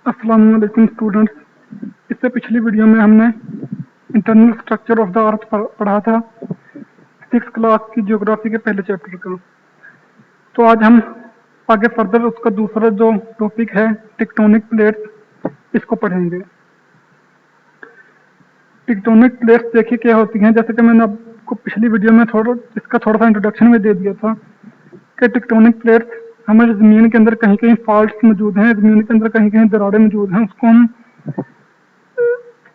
अस्सलाम वालेकुम स्टूडेंट्स। इससे पिछली वीडियो में हमने internal structure of the earth पढ़ा था, 6th क्लास की ज्योग्राफी के पहले चैप्टर का। तो आज हम आगे फर्दर उसका दूसरा जो टॉपिक है टेक्टोनिक प्लेट्स, इसको पढ़ेंगे। टेक्टोनिक प्लेट्स देखिए क्या होती हैं। जैसे कि मैंने आपको पिछली वीडियो में इसका थोड़ा सा इंट्रोडक्शन में दे दिया था कि टेक्टोनिक प्लेट्स हमारे ज़मीन के अंदर कहीं कहीं फॉल्ट्स मौजूद हैं, ज़मीन के अंदर कहीं कहीं दरारें मौजूद हैं, उसको हम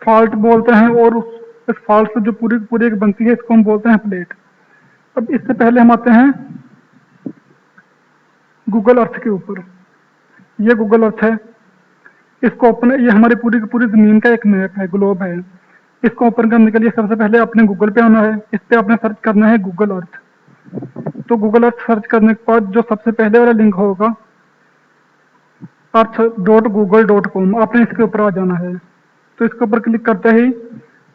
फॉल्ट बोलते हैं। और उस फॉल्ट से जो पूरी पूरी एक बनती है, इसको हम बोलते हैं प्लेट। अब इससे पहले हम आते हैं गूगल अर्थ के ऊपर। ये गूगल अर्थ है, इसको ओपन, ये हमारी पूरी की पूरी ज़मीन का एक मैप है, ग्लोब है। इसको ओपन करने के लिए सबसे पहले अपने गूगल पे आना है, इस पे आपने सर्च करना है गूगल अर्थ। तो गूगल अर्थ सर्च करने के बाद जो सबसे पहले वाला लिंक होगा अर्थ.google.com, आपने इसके ऊपर आ जाना है। तो इसके ऊपर क्लिक करते ही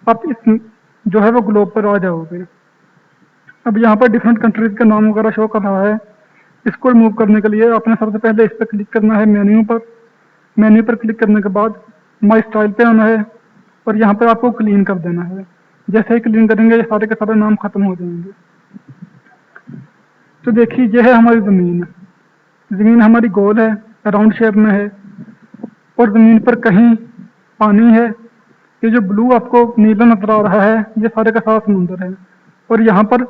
आप इस जो है वो ग्लोब पर आ जाओगे। अब यहाँ पर डिफरेंट कंट्रीज के नाम वगैरह शो कर रहा है। इसको रिमूव करने के लिए आपने सबसे पहले इस पर क्लिक करना है मेन्यू पर। मेन्यू पर क्लिक करने के बाद माई स्टाइल पे आना है और यहाँ पर आपको क्लीन कर देना है। जैसे ही क्लीन करेंगे ये सारे के सारे नाम खत्म हो जाएंगे। तो देखिए ये है हमारी ज़मीन। ज़मीन हमारी गोल है, राउंड शेप में है और ज़मीन पर कहीं पानी है। ये जो ब्लू आपको नीला नजर आ रहा है, ये सारे का सारा समुंदर है। और यहाँ पर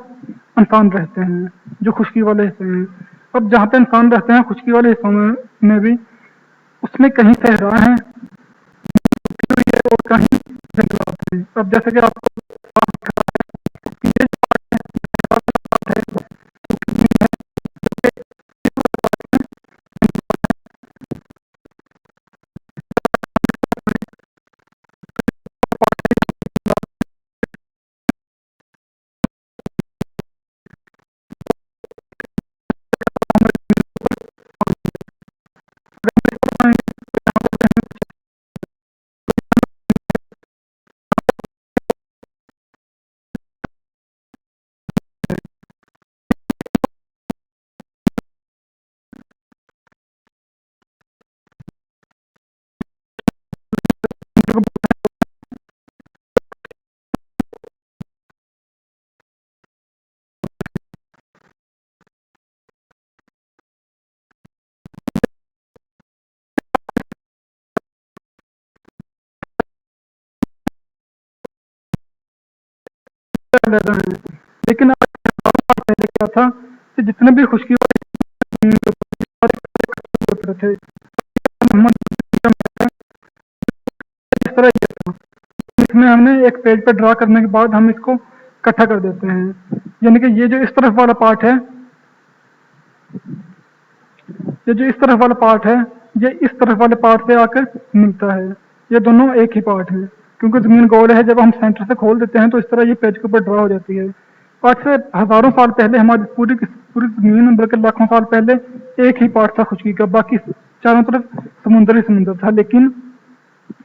इंसान रहते हैं जो खुश्की वाले हिस्से हैं। अब जहाँ पे इंसान रहते हैं खुश्की वाले हिस्सों में भी, उसमें कहीं सहरा है और कहीं जंगलात हैं। अब जैसे कि आपको ये लहदा है। लेकिन पहले क्या था कि जितने भी खुश्की वाले थे, इस तरह ये था। इसमें हमने एक पेज पर ड्रा करने के बाद हम इसको इकट्ठा कर देते हैं। यानी कि ये जो इस तरफ वाला पार्ट है, ये जो इस तरफ वाला पार्ट है, ये इस तरफ वाले पार्ट से आकर मिलता है। ये दोनों एक ही पार्ट है क्योंकि ज़मीन गोल है। जब हम सेंटर से खोल देते हैं तो इस तरह ये पेज के ऊपर ड्रा हो जाती है। आज से हज़ारों साल पहले हमारी पूरी पूरी ज़मीन, बल्कि लाखों साल पहले एक ही पार्ट था खुश्की का, बाकी चारों तरफ समुंदर ही समुंदर था। लेकिन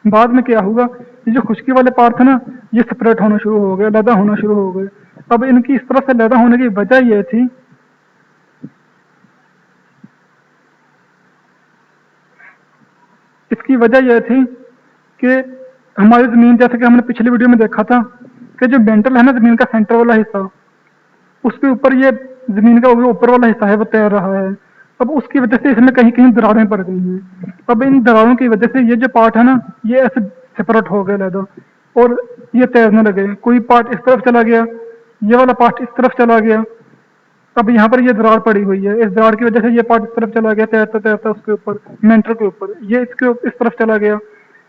बाद में क्या हुआ, ये जो खुश्की वाले पार्ट थे ना, ये सेपरेट होना शुरू हो गए, अलहदा होना शुरू हो गए। अब इनकी इस तरह से अलहदा होने की वजह यह थी, इसकी वजह यह थी कि हमारी ज़मीन, जैसे कि हमने पिछली वीडियो में देखा था कि जो मेंटल है ना, ज़मीन का सेंटर वाला हिस्सा, उसके ऊपर ये ज़मीन का ऊपर वाला हिस्सा है वो तैर रहा है। अब उसकी वजह से इसमें कहीं कहीं दरारें पड़ गई हैं। अब इन दरारों की वजह से ये जो पार्ट है ना, ये ऐसे सेपरेट हो गए लहदा और ये तैरने लगे। कोई पार्ट इस तरफ चला गया, ये वाला पार्ट इस तरफ चला गया। अब यहाँ पर ये दरार पड़ी हुई है, इस दरार की वजह से ये पार्ट इस तरफ चला गया, तैरता तैरता उसके ऊपर, मेंटर के ऊपर। ये इसके इस तरफ चला गया,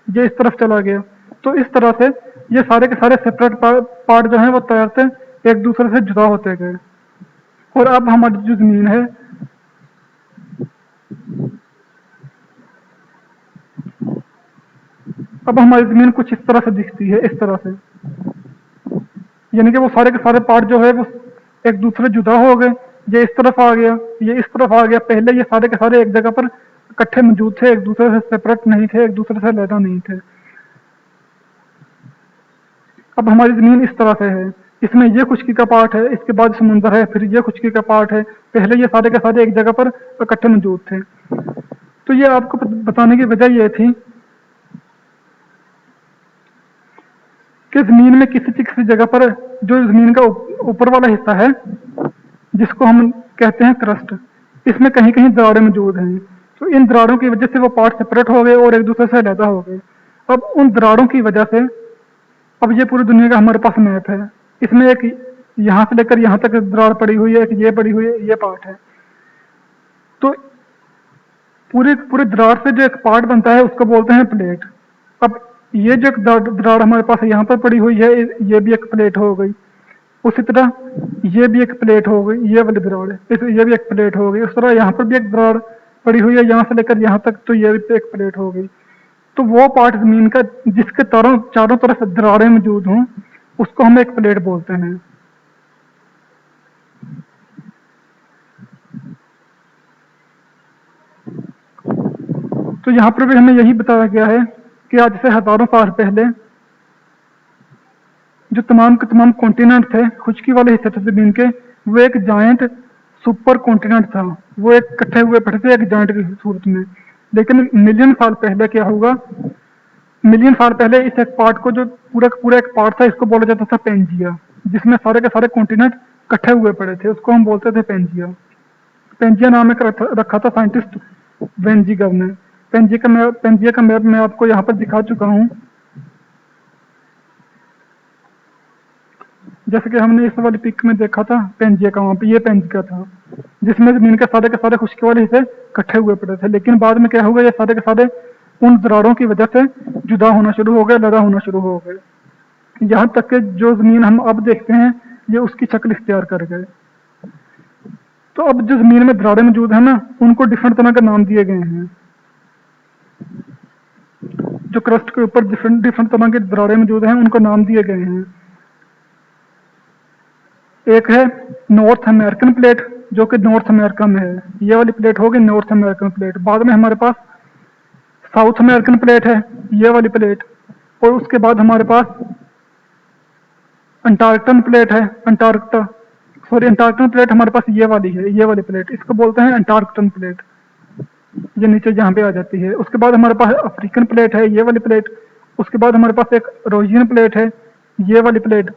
ये इस तरफ चला गया। तो इस तरह से ये सारे के सारे सेपरेट पार्ट जो हैं वो तैरते एक दूसरे से जुदा होते गए। और अब हमारी जो ज़मीन है, अब हमारी ज़मीन कुछ इस तरह से दिखती है, इस तरह से। यानी कि वो सारे के सारे पार्ट जो है वो एक दूसरे जुदा हो गए। ये इस तरफ आ गया, ये इस तरफ आ गया। पहले ये सारे के सारे एक जगह पर इकट्ठे मौजूद थे, एक दूसरे से सेपरेट नहीं थे, एक दूसरे से अलग नहीं थे। अब हमारी ज़मीन इस तरह से है, इसमें ये खुश्की का पार्ट है, इसके बाद समुंदर है, फिर ये खुश्की का पार्ट है। पहले ये सारे के सारे एक जगह पर इकट्ठे मौजूद थे। तो ये आपको बताने की वजह ये थी कि जमीन में किसी जगह पर जो जमीन का ऊपर वाला हिस्सा है जिसको हम कहते हैं क्रस्ट, इसमें कहीं कहीं दरारें मौजूद हैं। तो इन दरारों की वजह से वो पार्ट सेपरेट हो गए और एक दूसरे से अलग हो गए। अब उन दरारों की वजह से अब ये पूरी दुनिया का हमारे पास मैप है। इसमें एक यहाँ से लेकर यहाँ तक दरार पड़ी हुई है, एक ये पड़ी हुई है, ये पार्ट है। तो पूरे पूरे दरार से जो एक पार्ट बनता है उसको बोलते हैं प्लेट। अब ये जो दरार हमारे पास यहाँ पर पड़ी हुई है, ये भी एक प्लेट हो गई। उसी तरह ये भी एक प्लेट हो गई, ये वाली दरार है, ये भी एक प्लेट हो गई। उस तरह यहाँ पर भी एक दरार पड़ी हुई है यहाँ से लेकर यहाँ तक, तो ये भी एक प्लेट हो गई। तो वो पार्ट जमीन का जिसके चारों तरफ दरारें मौजूद हों उसको हम एक प्लेट बोलते हैं। तो यहाँ पर भी हमें यही बताया गया है कि आज से हजारों साल पहले जो तमाम के तमाम कॉन्टिनेंट थे, खुशकी वाले हिस्से थे जमीन के, वो एक जायंट सुपर कॉन्टिनेंट था। वो एक इकट्ठे हुए पड़े थे एक जायंट की सूरत में। लेकिन मिलियन साल पहले क्या होगा, मिलियन साल पहले इस एक पार्ट को, जो पूरा का पूरा एक पार्ट था, इसको बोला जाता था पेंजिया, जिसमें सारे के सारे कॉन्टिनेंट इकट्ठे हुए पड़े थे, उसको हम बोलते थे पेंजिया। पेंजिया नाम एक रखा था साइंटिस्ट वेंजिगर ने। पेंजिया का मैप मैं आपको यहाँ पर दिखा चुका हूँ। जैसे कि हमने इस वाली पिक में देखा था पेंजिया का, वहाँ पे ये पेंजिया था जिसमें जमीन के सारे खुश्की वाले हिस्से इकट्ठे हुए पड़े थे। लेकिन बाद में क्या हुआ, ये सारे के सारे उन दरारों की वजह से जुदा होना शुरू हो गए, लदा होना शुरू हो गए। यहाँ तक कि जो जमीन हम अब देखते हैं ये उसकी शक्ल इख्तियार कर गए। तो अब जो जमीन में दरारें मौजूद है ना, उनको डिफरेंट तरह के नाम दिए गए हैं। जो क्रस्ट के ऊपर डिफरेंट तरह के दरारें मौजूद हैं उनको नाम दिए गए हैं। एक है नॉर्थ अमेरिकन प्लेट, जो कि नॉर्थ अमेरिका में है, ये वाली प्लेट होगी नॉर्थ अमेरिकन प्लेट। बाद में हमारे पास साउथ अमेरिकन प्लेट है, ये वाली प्लेट। और उसके बाद हमारे पास अंटार्कटन प्लेट है, अंटार्कटन प्लेट हमारे पास ये वाली है, ये वाली प्लेट, इसको बोलते हैं अंटार्कटन प्लेट, ये नीचे जहाँ पे आ जाती है। उसके बाद हमारे पास अफ्रीकन प्लेट है, ये वाली प्लेट। उसके बाद हमारे पास एक रोजियन प्लेट है, ये वाली प्लेट।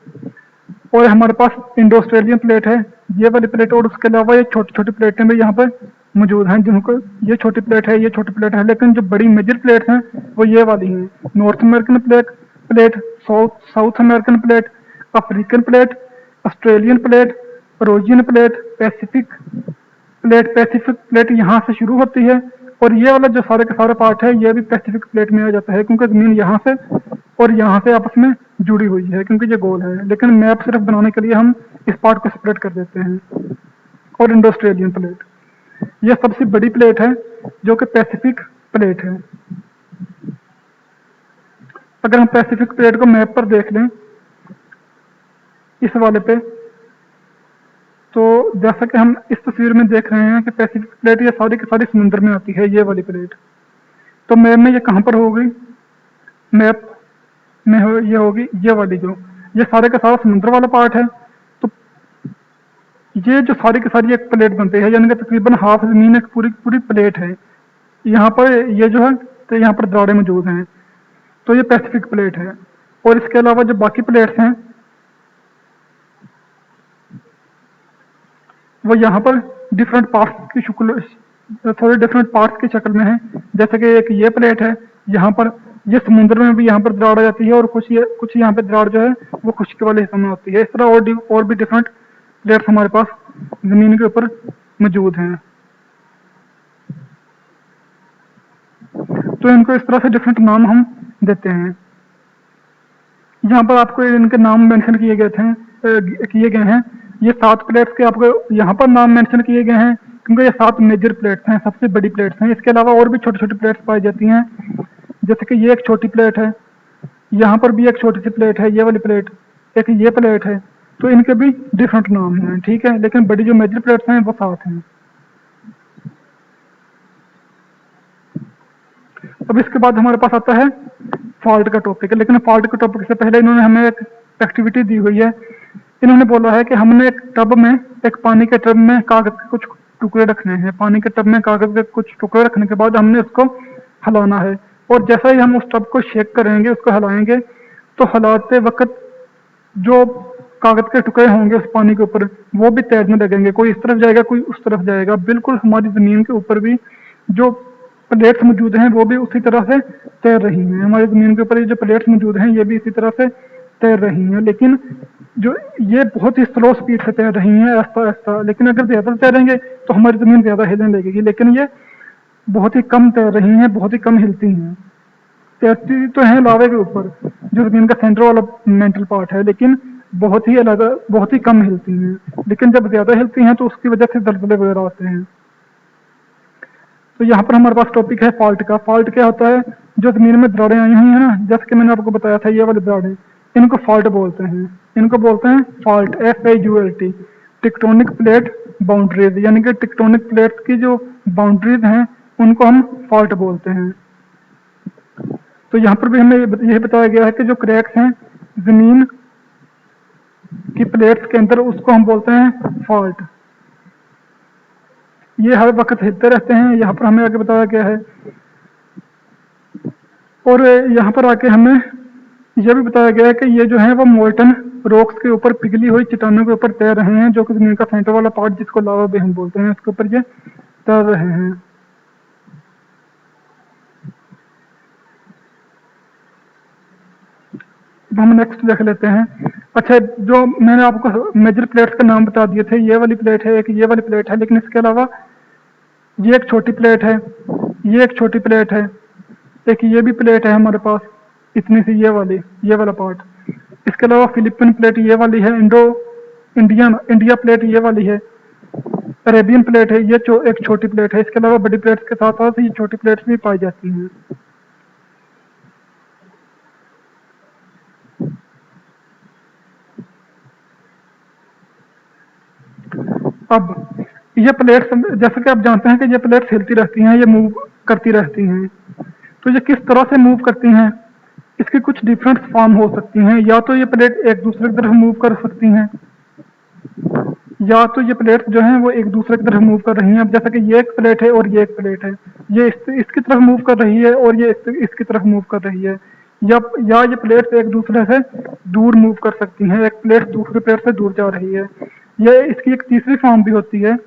और हमारे पास इंडो ऑस्ट्रेलियन प्लेट है, ये वाली प्लेट। और उसके अलावा ये छोटी छोटी प्लेटें भी यहाँ पर मौजूद हैं, जिनको ये छोटी प्लेट है, ये छोटी प्लेट है। लेकिन जो बड़ी मेजर प्लेट हैं वो ये वाली हैं, North American plate, South American plate, African plate, Australian plate, रोजियन प्लेट, पैसिफिक प्लेट यहाँ से शुरू होती है। और ये वाला जो सारे का सारा पार्ट है ये भी पैसिफिक प्लेट में आ जाता है, क्योंकि जमीन यहाँ से और यहाँ से आपस में जुड़ी हुई है, क्योंकि ये गोल है। लेकिन मैप सिर्फ बनाने के लिए हम इस पार्ट को सेपरेट कर देते हैं। और इंडो ऑस्ट्रेलियन प्लेट, यह सबसे बड़ी प्लेट है जो कि पैसिफिक प्लेट है। अगर हम पैसिफिक प्लेट को मैप पर देख लें इस वाले पे, तो जैसा कि हम इस तस्वीर में देख रहे हैं कि पैसिफिक प्लेट ये सारी की सारी समुद्र में आती है, ये वाली प्लेट। तो मैप में ये कहाँ पर होगी, मैप में ये होगी ये वाली, जो ये सारे का सारा समुद्र वाला पार्ट है। तो ये जो सारी की सारी एक प्लेट बनती है, यानी कि तकरीबन हाफ जमीन एक पूरी पूरी प्लेट है। यहाँ पर ये जो है, तो यहाँ पर दरारें मौजूद हैं, तो ये पैसिफिक प्लेट है। और इसके अलावा जो बाकी प्लेट्स हैं वो यहाँ पर डिफरेंट पार्ट्स की शक्ल, थोड़े डिफरेंट पार्ट्स की शक्ल में है। जैसे कि एक ये प्लेट है, यहाँ पर ये समुद्र में भी यहाँ पर दरार आ जाती है, और कुछ यहाँ पे दरार जो है वो खुश्की वाले हिस्से में होती है। इस तरह और भी डिफरेंट प्लेट्स हमारे पास जमीन के ऊपर मौजूद हैं। तो इनको इस तरह से डिफरेंट नाम हम देते हैं। यहाँ पर आपको इनके नाम मेंशन किए गए हैं। ये 7 प्लेट्स के आपको यहाँ पर नाम मेंशन किए गए हैं, क्योंकि ये 7 मेजर प्लेट्स हैं, सबसे बड़ी प्लेट्स हैं। इसके अलावा और भी छोटी छोटी प्लेट्स पाई जाती हैं, जैसे कि ये एक छोटी प्लेट है, यहाँ पर भी एक छोटी सी प्लेट है, ये वाली प्लेट, एक ये प्लेट है। तो इनके भी डिफरेंट नाम हैं, ठीक है। लेकिन बड़ी जो मेजर प्लेट्स हैं वो 7 हैं। अब इसके बाद हमारे पास आता है फॉल्ट का टॉपिक। लेकिन फॉल्ट के टॉपिक से पहले इन्होंने हमें एक एक्टिविटी दी हुई है। इन्होंने बोला है कि हमने एक टब में, एक पानी के टब में कागज के कुछ टुकड़े रखने हैं। पानी के टब में कागज के कुछ टुकड़े रखने के बाद हमने उसको हिलाना है, और जैसा ही हम उस टब को शेक करेंगे, उसको हिलाएंगे, तो हिलाते वक्त जो कागज के टुकड़े होंगे उस पानी के ऊपर वो भी तैरने लगेंगे, कोई इस तरफ जाएगा कोई उस तरफ जाएगा। बिल्कुल हमारी जमीन के ऊपर भी जो प्लेट्स मौजूद हैं वो भी उसी तरह से तैर रही हैं। हमारी जमीन के ऊपर ये जो प्लेट्स मौजूद हैं ये भी इसी तरह से तैर रही हैं, लेकिन जो ये बहुत ही स्लो स्पीड से तैर रही हैं, आस्ता आस्ता। लेकिन अगर ज्यादा तैरेंगे तो हमारी जमीन ज्यादा हिलने लगेगी, लेकिन ये बहुत ही कम तैर रही हैं, बहुत ही कम हिलती हैं। तैरती तो है लावे के ऊपर जो जमीन का सेंटर वाला मेंटल पार्ट है, लेकिन बहुत ही अलग, बहुत ही कम हिलती हैं। लेकिन जब ज्यादा हिलती हैं तो उसकी वजह से दलदले वगैरह आते हैं। तो यहाँ पर हमारे पास टॉपिक है फॉल्ट का। फॉल्ट क्या होता है? जो जमीन में दरारें आई हुई है ना, जैसे कि मैंने आपको बताया था ये वाली दरारें, इनको फॉल्ट बोलते हैं। इनको बोलते हैं fault, FAULT, tectonic plate boundaries. यानी कि टेक्टोनिक प्लेट्स की जो बाउंड्रीज हैं उनको हम फॉल्ट बोलते हैं। तो यहाँ पर भी हमें यही बताया गया है कि जो क्रैक्स हैं जमीन की प्लेट्स के अंदर उसको हम बोलते हैं फॉल्ट। ये हर वक्त हिलते रहते हैं, यहाँ पर हमें आगे बताया गया है। और यहाँ पर आके हमें यह भी बताया गया है कि ये जो है वो मोल्टन रॉक्स के ऊपर पिघली हुई चट्टानों के ऊपर तैर रहे हैं, जो कि जमीन का सेंटर वाला पार्ट जिसको लावा भी हम बोलते हैं उसके ऊपर ये तैर रहे हैं। अब हम नेक्स्ट देख लेते हैं। अच्छा, जो मैंने आपको मेजर प्लेट्स का नाम बता दिए थे, ये वाली प्लेट है, एक ये वाली प्लेट है, लेकिन इसके अलावा ये एक छोटी प्लेट है, ये एक छोटी प्लेट है, एक ये भी प्लेट है हमारे पास इतनी सी, ये वाली, ये वाला पार्ट। इसके अलावा फिलिपिन प्लेट ये वाली है, इंडिया प्लेट ये वाली है, अरेबियन प्लेट है, ये एक छोटी प्लेट है। इसके अलावा बड़ी प्लेट्स के साथ साथ ये छोटी प्लेट्स भी पाई जाती हैं। अब ये प्लेट्स, जैसे कि आप जानते हैं कि ये प्लेट्स हिलती रहती हैं, ये मूव करती रहती हैं। तो ये किस तरह से मूव करती हैं, इसकी कुछ डिफरेंट फॉर्म हो सकती हैं। या तो ये प्लेट एक दूसरे की तरफ मूव कर सकती हैं, या तो ये प्लेट्स जो हैं वो एक दूसरे की तरफ मूव कर रही हैं। अब जैसे कि ये एक प्लेट है और ये एक प्लेट है, ये इसकी तरफ मूव कर रही है और ये इसकी तरफ मूव कर रही है। या ये प्लेट्स एक दूसरे से दूर मूव कर सकती हैं, एक प्लेट दूसरी प्लेट से दूर जा रही है। ये इसकी एक तीसरी फॉर्म भी होती है।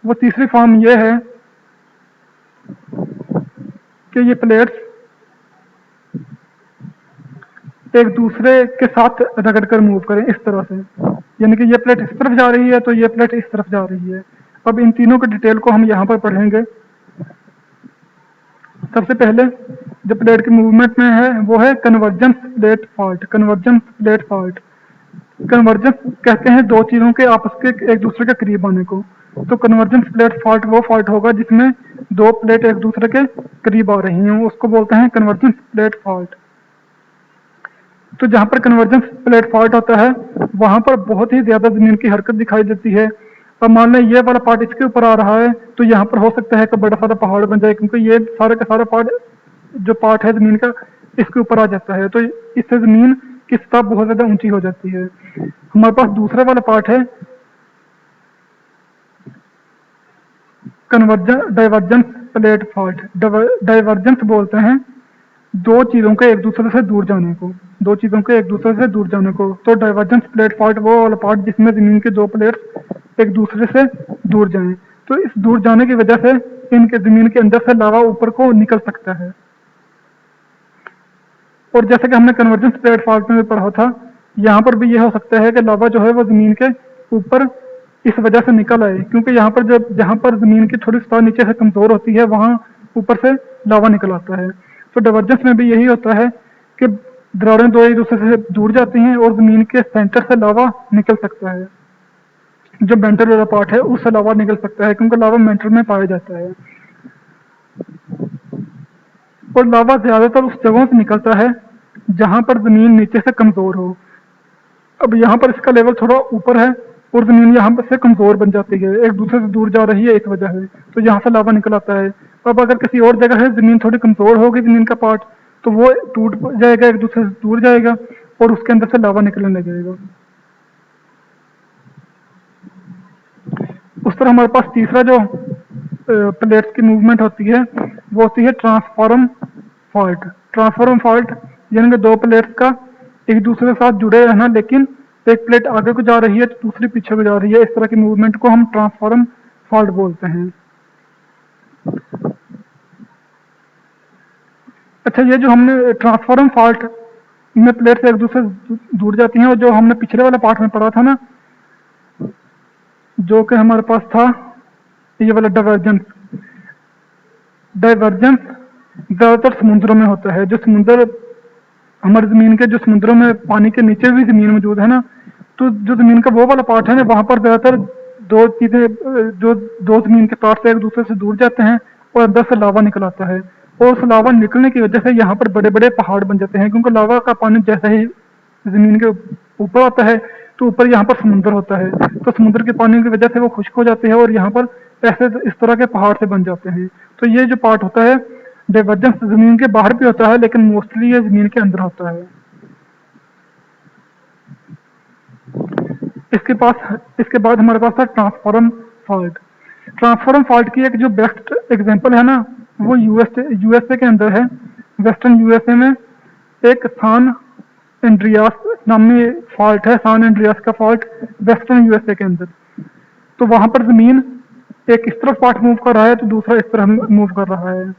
वो तीसरी फॉर्म ये है कि ये प्लेट्स एक दूसरे के साथ रगड़ कर मूव करें इस तरह से। यानी कि ये प्लेट इस तरफ जा रही है तो ये प्लेट इस तरफ जा रही है। अब इन तीनों के डिटेल को हम यहाँ पर पढ़ेंगे। सबसे पहले जो प्लेट की मूवमेंट में है वो है convergence plate fault. Convergence plate fault, convergence कहते हैं दो चीजों के आपस के एक दूसरे के करीब आने को। तो कन्वर्जेंस प्लेट फॉल्ट वो फॉल्ट होगा जिसमें दो प्लेट एक दूसरे के करीब आ रही हैं, उसको बोलते हैं कन्वर्जेंस प्लेट फॉल्ट। तो जहां पर कन्वर्जेंस प्लेट फॉल्ट होता है वहां पर बहुत ही ज्यादा जमीन की हरकत दिखाई देती है। अब मान लें ये वाला पार्ट इसके ऊपर आ रहा है तो यहाँ पर हो सकता है कि बड़ा सारा पहाड़ बन जाए, क्योंकि ये सारा का सारा पार्ट है जमीन का इसके ऊपर आ जाता है, तो इससे जमीन की सतह बहुत ज्यादा ऊंची हो जाती है। हमारे पास दूसरा वाला पार्ट है डाइवर्जेंस प्लेट फॉल्ट। डाइवर्जेंस बोलते हैं दो चीजों के एक दूसरे से दूर जाने को, दो चीजों के एक दूसरे से दूर जाने को। तो डाइवर्जेंस प्लेट फॉल्ट वो वाला पार्ट जिसमें जमीन के दो प्लेट्स एक दूसरे से दूर जाएं। तो इस दूर जाने की वजह से इनके जमीन के अंदर से लावा ऊपर को निकल सकता है। और जैसे कि हमने कन्वर्जेंस प्लेट फॉल्ट में पढ़ा था, यहाँ पर भी यह हो सकता है कि लावा जो है वो जमीन के ऊपर इस वजह से निकल आए, क्योंकि यहाँ पर जब जहाँ पर जमीन की थोड़ी सतह नीचे से कमजोर होती है वहां ऊपर से लावा निकल आता है। तो डाइवर्जेंस में भी यही होता है कि दरारें दो एक दूसरे से दूर जाती हैं और जमीन के सेंटर से लावा निकल सकता है। जो मेंटल वाला पार्ट है उससे लावा निकल सकता है, क्योंकि लावा मेंटल में पाया जाता है। और लावा ज्यादातर उस जगहों से निकलता है जहां पर जमीन नीचे से कमजोर हो। अब यहाँ पर इसका लेवल थोड़ा ऊपर है और जमीन यहाँ पर से कमजोर बन जाती है, एक दूसरे से दूर जा रही है इस वजह से, तो यहाँ से लावा निकल आता है। अब अगर किसी और जगह है जमीन थोड़ी कमजोर होगी जमीन का पार्ट, तो वो टूट जाएगा, एक दूसरे से दूर जाएगा और उसके अंदर से लावा निकलने लगेगा। उस तरह हमारे पास तीसरा जो प्लेट्स की मूवमेंट होती है वो होती है ट्रांसफॉर्म फॉल्ट। ट्रांसफॉर्म फॉल्ट यानी कि दो प्लेट्स का एक दूसरे के साथ जुड़े रहना, लेकिन एक प्लेट आगे को जा रही है तो दूसरी पीछे को जा रही है, इस तरह की मूवमेंट को हम ट्रांसफॉर्म फॉल्ट बोलते हैं। अच्छा, ये जो हमने ट्रांसफॉर्म फॉल्ट में प्लेट से एक दूसरे से जुड़ जाती हैं, और जो हमने पिछले वाला पार्ट में पढ़ा था ना, जो कि हमारे पास था ये वाला डाइवर्जेंस। डाइवर्जेंस ज्यादातर समुद्रों में होता है। जो समुद्र हमारे जमीन के, जो समुद्रों में पानी के नीचे भी जमीन मौजूद है ना, तो जो जमीन का वो वाला पार्ट है ना, वहां पर ज्यादातर दो चीजें, जो दो जमीन के पार्ट से एक दूसरे से जुड़ जाते हैं और अंदर से लावा निकल आता है, और उस लावा निकलने की वजह से यहाँ पर बड़े बड़े पहाड़ बन जाते हैं, क्योंकि लावा का पानी जैसे ही जमीन के ऊपर आता है तो ऊपर यहाँ पर समुद्र होता है, तो समुद्र के पानी की वजह से वो खुश्क हो जाते हैं और यहाँ पर ऐसे इस तरह के पहाड़ से बन जाते हैं। तो ये जो पार्ट होता है डाइवर्जेंस, जमीन के बाहर भी होता है, लेकिन मोस्टली ये जमीन के अंदर होता है। इसके बाद हमारे पास था ट्रांसफॉर्म फॉल्ट। ट्रांसफॉर्म फॉल्ट की एक जो बेस्ट एग्जांपल है ना, वो यूएसए के अंदर है। वेस्टर्न यूएसए में एक सान एंड्रियास नामी फॉल्ट है, सान एंड्रियास का फॉल्ट वेस्टर्न यूएसए के अंदर। तो वहां पर जमीन एक इस तरफ पार्ट मूव कर रहा है तो दूसरा इस तरफ मूव कर रहा है।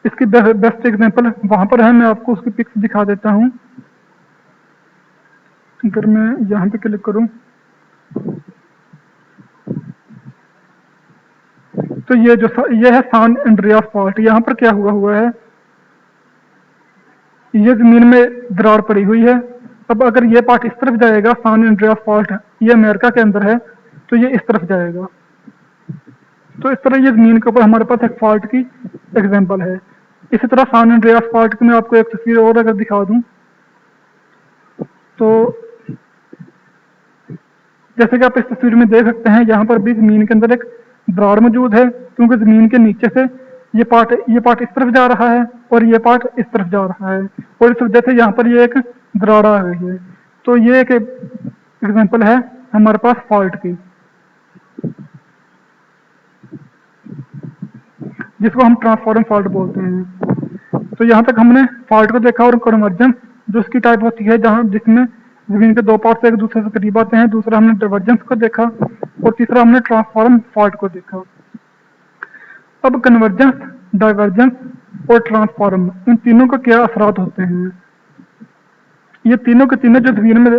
इसकी बेस्ट एग्जांपल वहां पर है, मैं आपको उसकी पिक्स दिखा देता हूं। अगर मैं यहाँ पे क्लिक करूं तो ये है सान एंड्रियास फॉल्ट। यहाँ पर क्या हुआ है, ये जमीन में दरार पड़ी हुई है। अब अगर ये पार्ट इस तरफ जाएगा, सान एंड्रियास फॉल्ट ये अमेरिका के अंदर है, तो ये इस तरफ जाएगा। तो इस तरह ये जमीन के ऊपर हमारे पास एक फॉल्ट की एग्जांपल है। इसी तरह सान एंड्रियास फॉल्ट की मैं आपको एक तस्वीर और अगर दिखा दूं, तो जैसे कि आप इस तस्वीर में देख सकते हैं, यहाँ पर भी जमीन के अंदर एक दरार मौजूद है, क्योंकि जमीन के नीचे से ये पार्ट इस तरफ जा रहा है और ये पार्ट इस तरफ जा रहा है, और इस वजह से यहाँ पर ये एक दरार आ गई है। तो ये एक एग्जांपल है हमारे पास फॉल्ट की, जिसको हम ट्रांसफॉर्म फॉल्ट बोलते हैं। तो यहाँ तक हमने फॉल्ट को देखा, और कन्वर्जेंस जो उसकी टाइप होती है, जहाँ जिसमें जमीन के दो पार्ट एक दूसरे से करीब आते हैं। दूसरा हमने डाइवर्जेंस को देखा, और तीसरा हमने ट्रांसफॉर्म फॉल्ट को देखा। अब कन्वर्जेंस, डाइवर्जेंस और ट्रांसफॉर्म, इन तीनों का क्या असरात होते हैं। ये तीनों के तीनों जो जमीन में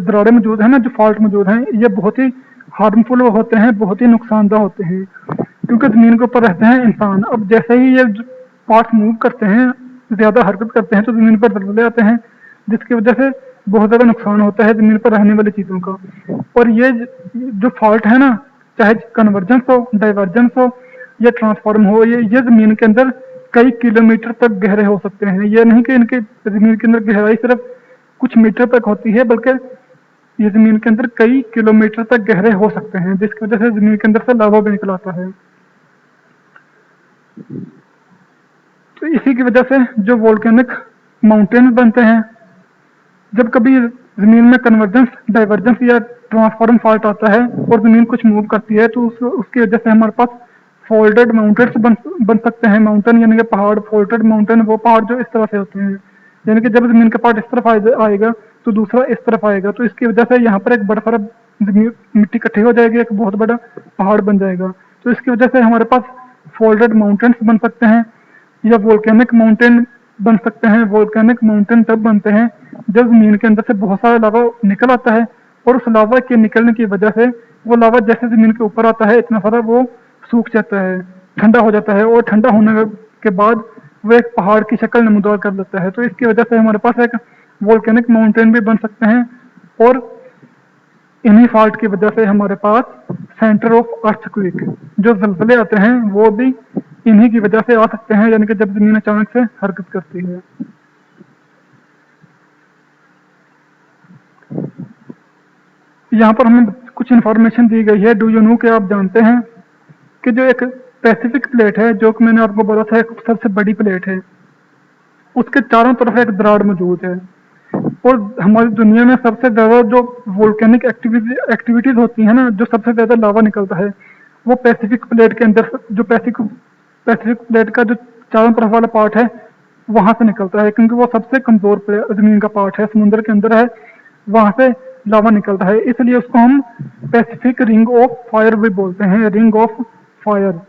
दरारें मौजूद है ना, जो फॉल्ट मौजूद हैं, ये बहुत ही हार्मफुल होते हैं, बहुत ही नुकसानदा होते हैं, क्योंकि जमीन के ऊपर रहते हैं इंसान। अब जैसे ही ये पार्ट मूव करते हैं, ज्यादा हरकत करते हैं, तो जमीन पर दलदले आते हैं, जिसकी वजह से बहुत ज्यादा नुकसान होता है जमीन पर रहने वाली चीजों का। और ये जो फॉल्ट है ना, चाहे कन्वर्जेंस हो, डाइवर्जेंस हो या ट्रांसफॉर्म हो, ये जमीन के अंदर कई किलोमीटर तक गहरे हो सकते हैं। ये नहीं कि इनके जमीन के अंदर गहराई सिर्फ कुछ मीटर तक होती है, बल्कि ये जमीन के अंदर कई किलोमीटर तक गहरे हो सकते हैं, जिसकी वजह से जमीन के अंदर से लावा भी निकल आता है। तो इसी की वजह से जो वोल्केनिक माउंटेन बनते हैं, जब कभी जमीन में कन्वर्जेंस, डाइवर्जेंस या ट्रांसफॉर्म फॉल्ट आता है और जमीन कुछ मूव करती है, तो उसकी वजह से हमारे पास फोल्डेड माउंटेन्स बन सकते हैं। माउंटेन यानी कि पहाड़, फोल्डेड माउंटेन वो पहाड़ जो इस तरह से होते हैं, यानी कि जब जमीन का पार्ट इस तरफ आएगा तो दूसरा इस तरफ आएगा, तो इसकी वजह से यहाँ पर एक बड़ा सारा मिट्टी इकट्ठी हो जाएगी, एक बहुत बड़ा पहाड़ बन जाएगा। तो इसकी वजह से हमारे पास फोल्डेड माउंटेन्स बन सकते हैं या वोल्केनिक माउंटेन बन सकते हैं। वोल्केनिक माउंटेन तब बनते हैं जब जमीन के अंदर से बहुत सारा लावा निकल आता है, और उस लावा के निकलने की वजह से वो लावा जैसे जमीन के ऊपर आता है, इतना सारा वो सूख जाता है, ठंडा हो जाता है, और ठंडा होने के बाद वो एक पहाड़ की शक्ल नमूदार कर लेता है। तो इसकी वजह से हमारे पास एक वोल्केनिक माउंटेन भी बन सकते हैं, और इन्हीं फॉल्ट की वजह से हमारे पास सेंटर ऑफ अर्थक्वेक, जो जलजले आते हैं, वो भी इन्हीं की वजह से आ सकते हैं, यानी कि जब जमीन अचानक से हरकत करती है। यहाँ पर हमें कुछ इंफॉर्मेशन दी गई है। डू यू नो, कि आप जानते हैं कि जो एक पैसिफिक प्लेट है, जो कि मैंने आपको बोला था एक सबसे बड़ी प्लेट है, उसके चारों तरफ एक दरार मौजूद है, और हमारी दुनिया में सबसे ज्यादा जो वोल्केनिक एक्टिविटीज होती है ना, जो सबसे ज्यादा लावा निकलता है, वो पैसिफिक प्लेट के अंदर, जो पैसिफिक प्लेट का जो चारों तरफ वाला पार्ट है, वहां से निकलता है, क्योंकि वो सबसे कमजोर जमीन का पार्ट है, समुद्र के अंदर है, वहां से लावा निकलता है, इसलिए उसको हम पैसिफिक रिंग ऑफ फायर भी बोलते हैं, रिंग ऑफ फायर,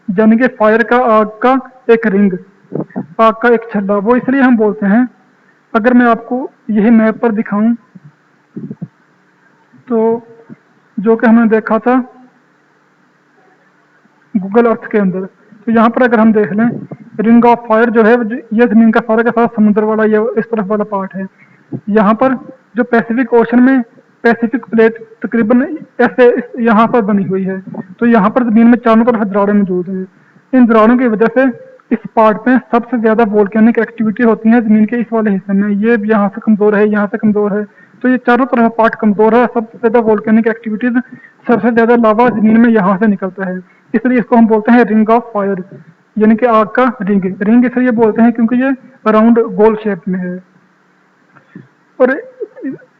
यानी कि फायर का, आग का एक रिंग, आग का एक छल्ला, वो इसलिए हम बोलते हैं। अगर मैं आपको यही मैप पर दिखाऊं तो जो कि हमने देखा था गूगल अर्थ के अंदर, तो यहाँ पर अगर हम देख लें रिंग ऑफ फायर जो है ये जमीन का सारा का सारा समुद्र वाला ये इस तरफ वाला पार्ट है। यहाँ पर जो पैसिफिक ओशन में पैसिफिक प्लेट तकरीबन ऐसे यहाँ पर बनी हुई है, तो यहाँ पर जमीन में चारों तरफ दरारें मौजूद हैं। इन दरारों की वजह से इस पार्ट में सबसे ज्यादा वोल्केनिक एक्टिविटी होती है जमीन के इस वाले हिस्से में, ये यहाँ से कमजोर है, यहाँ से कमजोर है, तो ये चारों तरफ पार्ट कमजोर है, सबसे ज्यादा वोल्केनिक एक्टिविटीज, सबसे ज्यादा लावा जमीन में यहाँ से निकलता है, इसलिए इसको हम बोलते हैं रिंग ऑफ फायर, यानी कि आग का रिंग। रिंग इसलिए बोलते हैं क्योंकि ये राउंड गोल शेप में है, और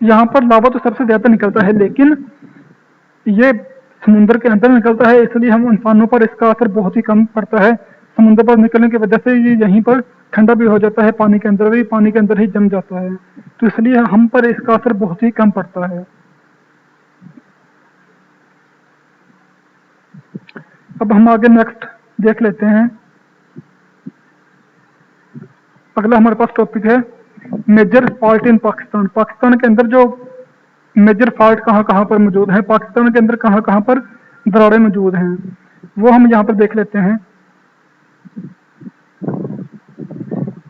यहाँ पर लावा तो सबसे ज्यादा निकलता है, लेकिन ये समुद्र के अंदर निकलता है, इसलिए हम इंसानों पर इसका असर बहुत ही कम पड़ता है। समुद्र पर निकलने की वजह से ये यहीं पर ठंडा भी हो जाता है, पानी के अंदर भी, पानी के अंदर ही जम जाता है, तो इसलिए हम पर इसका असर बहुत ही कम पड़ता है। अब हम आगे नेक्स्ट देख लेते हैं। अगला हमारे पास टॉपिक है major fault in Pakistan. Pakistan के अंदर जो मेजर फॉल्ट कहाँ कहाँ पर मौजूद है, पाकिस्तान के अंदर कहाँ कहाँ पर दरारें मौजूद हैं, वो हम यहाँ पर देख लेते हैं।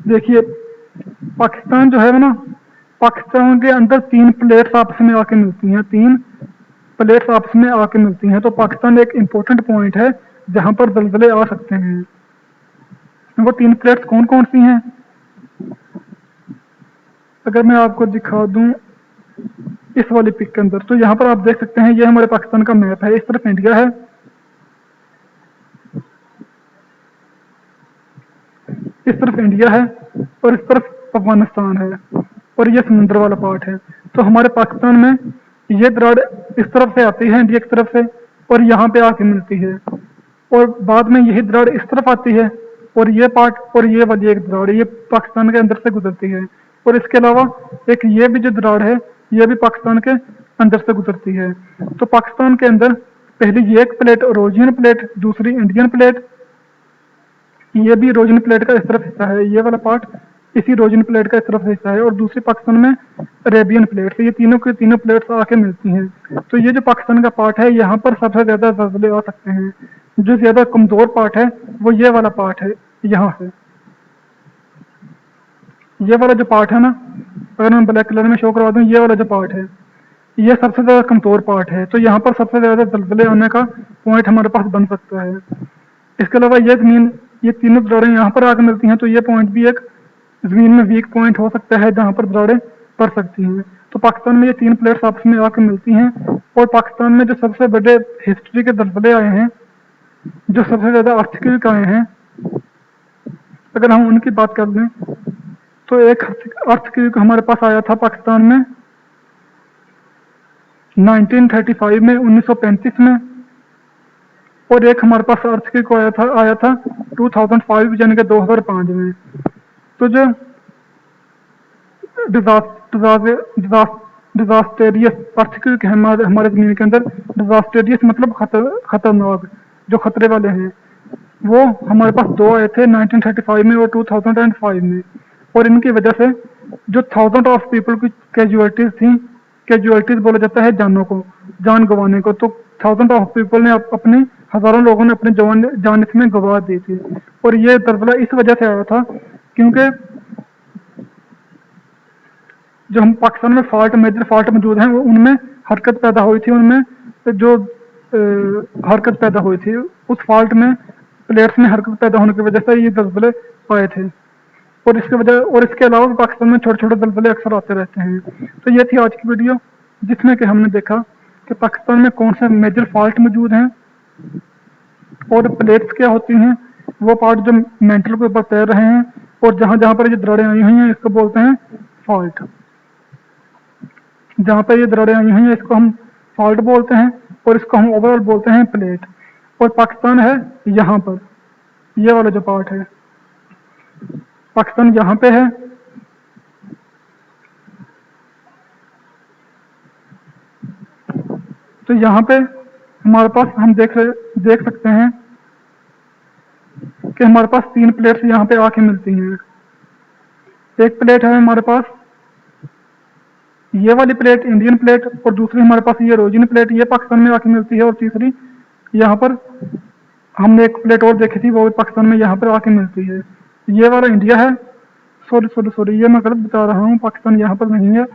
देखिए पाकिस्तान जो है ना, पाकिस्तान के अंदर तीन प्लेट्स आपस में आके मिलती हैं, तीन प्लेट्स आपस में आके मिलती हैं, तो पाकिस्तान एक इम्पोर्टेंट पॉइंट है जहां पर दलदले आ सकते हैं। वो तीन प्लेट्स कौन कौन सी हैं, अगर मैं आपको दिखा दूं इस वाली पिक के अंदर, तो यहाँ पर आप देख सकते हैं, ये हमारे पाकिस्तान का मैप है, इस तरफ इंडिया है, इस तरफ इंडिया है, और इस तरफ अफगानिस्तान है, और ये समुद्र वाला पार्ट है। तो हमारे पाकिस्तान में ये दरार इस तरफ से आती है इंडिया की तरफ से, और यहाँ पे आके मिलती है, और बाद में यही दरार इस तरफ आती है, और ये पार्ट और ये वाली एक दरार ये पाकिस्तान के अंदर से गुजरती है, और इसके अलावा एक ये भी जो दरार है ये भी पाकिस्तान के अंदर से गुजरती है। तो पाकिस्तान के अंदर पहली ये एक प्लेट रोजियन प्लेट, दूसरी इंडियन प्लेट, ये भी रोजन प्लेट का इस तरफ हिस्सा है, ये वाला पार्ट इसी रोजन प्लेट का इस तरफ हिस्सा है, और दूसरी पाकिस्तान में अरेबियन प्लेट, तो ये तीनों की तीनों प्लेट्स आके मिलती हैं। तो ये जो पाकिस्तान का पार्ट है यहाँ पर सबसे ज्यादा जल्जले आ सकते हैं। जो ज्यादा कमजोर पार्ट है वो ये वाला पार्ट है, यहाँ से ये वाला जो पार्ट है ना, अगर मैं ब्लैक कलर में शो करवा दूं, ये वाला जो पार्ट है ये सबसे ज्यादा कमजोर पार्ट है, तो यहाँ पर सबसे ज्यादा जल्जले आने का पॉइंट हमारे पास बन सकता है। इसके अलावा ये जमीन, ये तीनों दरारें यहाँ पर आकर मिलती हैं, तो ये पॉइंट भी एक जमीन में वीक पॉइंट हो सकता है जहाँ पर दरारें पड़ सकती हैं। तो पाकिस्तान में ये तीन प्लेट्स आपस में आकर मिलती हैं, और पाकिस्तान में जो सबसे बड़े हिस्ट्री के दलदले आए हैं, जो सबसे ज्यादा अर्थक्वेक आए हैं, अगर हम उनकी बात कर लें तो एक अर्थक्वेक हमारे पास आया था पाकिस्तान में 1935 में, 1935 में, और एक हमारे पास अर्थक्वेक आया था 2005 यानी कि 2005 में। तो जो डिजास्टेरियस अर्थक्वेक है हमारे जमीन के अंदर, डिजास्टेरियस मतलब खतरनाक, जो खतरे वाले हैं, वो हमारे पास दो आए थे 1935 में और 2005 में, और इनकी वजह से जो थाउजेंड ऑफ पीपल की कैजुअलिटीज थी, कैजुअलिटीज बोला जाता है जानों को, जान गंवाने को, तो थाउजेंड ऑफ पीपल ने अपने हजारों लोगों ने अपने जान इसमें गंवा दी थी। और ये दलदला इस वजह से आया था क्योंकि जो हम पाकिस्तान में फॉल्ट, मेजर फॉल्ट मौजूद हैं, उनमें हरकत पैदा हुई थी, उनमें जो हरकत पैदा हुई थी उस फॉल्ट में प्लेट्स में हरकत पैदा होने की वजह से ये दलदले आए थे, और इसके वजह और इसके अलावा भी पाकिस्तान में छोटे छोटे दलदले अक्सर आते रहते हैं। तो ये थी आज की वीडियो जिसमें कि हमने देखा कि पाकिस्तान में कौन से मेजर फॉल्ट मौजूद हैं और प्लेट्स क्या होती हैं, वो पार्ट जो मेंटल के ऊपर तैर रहे हैं, और जहां जहां पर ये दरारें आई हुई हैं इसको बोलते हैं फॉल्ट। जहां पर ये दरारें आई हुई हैं इसको हम फॉल्ट बोलते हैं, और इसको हम ओवरऑल बोलते हैं प्लेट। और पाकिस्तान है यहाँ पर, ये वाला जो पार्ट है, पाकिस्तान यहाँ पे है। तो यहाँ पे हमारे पास हम देख सकते हैं कि हमारे पास 3 प्लेट्स यहाँ पे आके मिलती हैं। एक प्लेट है हमारे पास ये वाली प्लेट, इंडियन प्लेट, और दूसरी हमारे पास ये रोजिन प्लेट, ये पाकिस्तान में आके मिलती है, और तीसरी यहाँ पर हमने एक प्लेट और देखी थी, वो भी पाकिस्तान में यहाँ पर आके मिलती है। ये वाला इंडिया है। सॉरी, ये मैं गलत बता रहा हूँ, पाकिस्तान यहाँ पर नहीं है,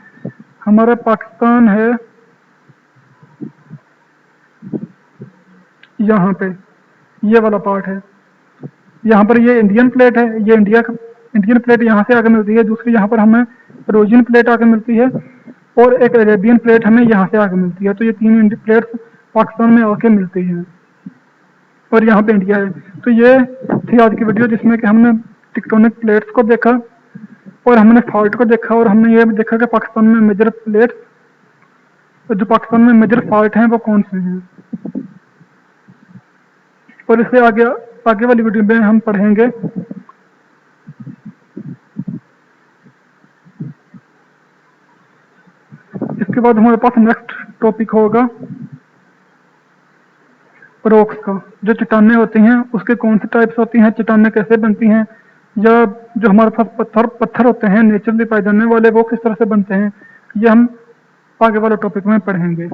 हमारा पाकिस्तान है यहाँ पे, ये वाला पार्ट है। यहाँ पर ये इंडियन प्लेट है, ये इंडियन प्लेट यहाँ से आके मिलती है, दूसरी यहाँ पर हमें रोजिन प्लेट आके मिलती है, और एक अरेबियन प्लेट हमें यहाँ से आके मिलती है। तो ये 3 प्लेट्स पाकिस्तान में आके मिलती हैं, और यहाँ पे इंडिया है। तो ये थी आज की वीडियो, जिसमें कि हमने टेक्टोनिक प्लेट्स को देखा, और हमने फॉल्ट को देखा, और हमने ये भी देखा कि पाकिस्तान में मेजर प्लेट्स, जो पाकिस्तान में मेजर फॉल्ट हैं वो कौन से हैं। और इससे आगे वाली वीडियो में हम पढ़ेंगे इसके बाद हमारे पास नेक्स्ट टॉपिक होगा रॉक्स का। जो चट्टानें होती हैं उसके कौन से टाइप्स होती हैं, चट्टानें कैसे बनती हैं, या जो हमारे पास पत्थर होते हैं नेचुरली पाए जाने वाले, वो किस तरह से बनते हैं, ये हम आगे वाले टॉपिक में पढ़ेंगे।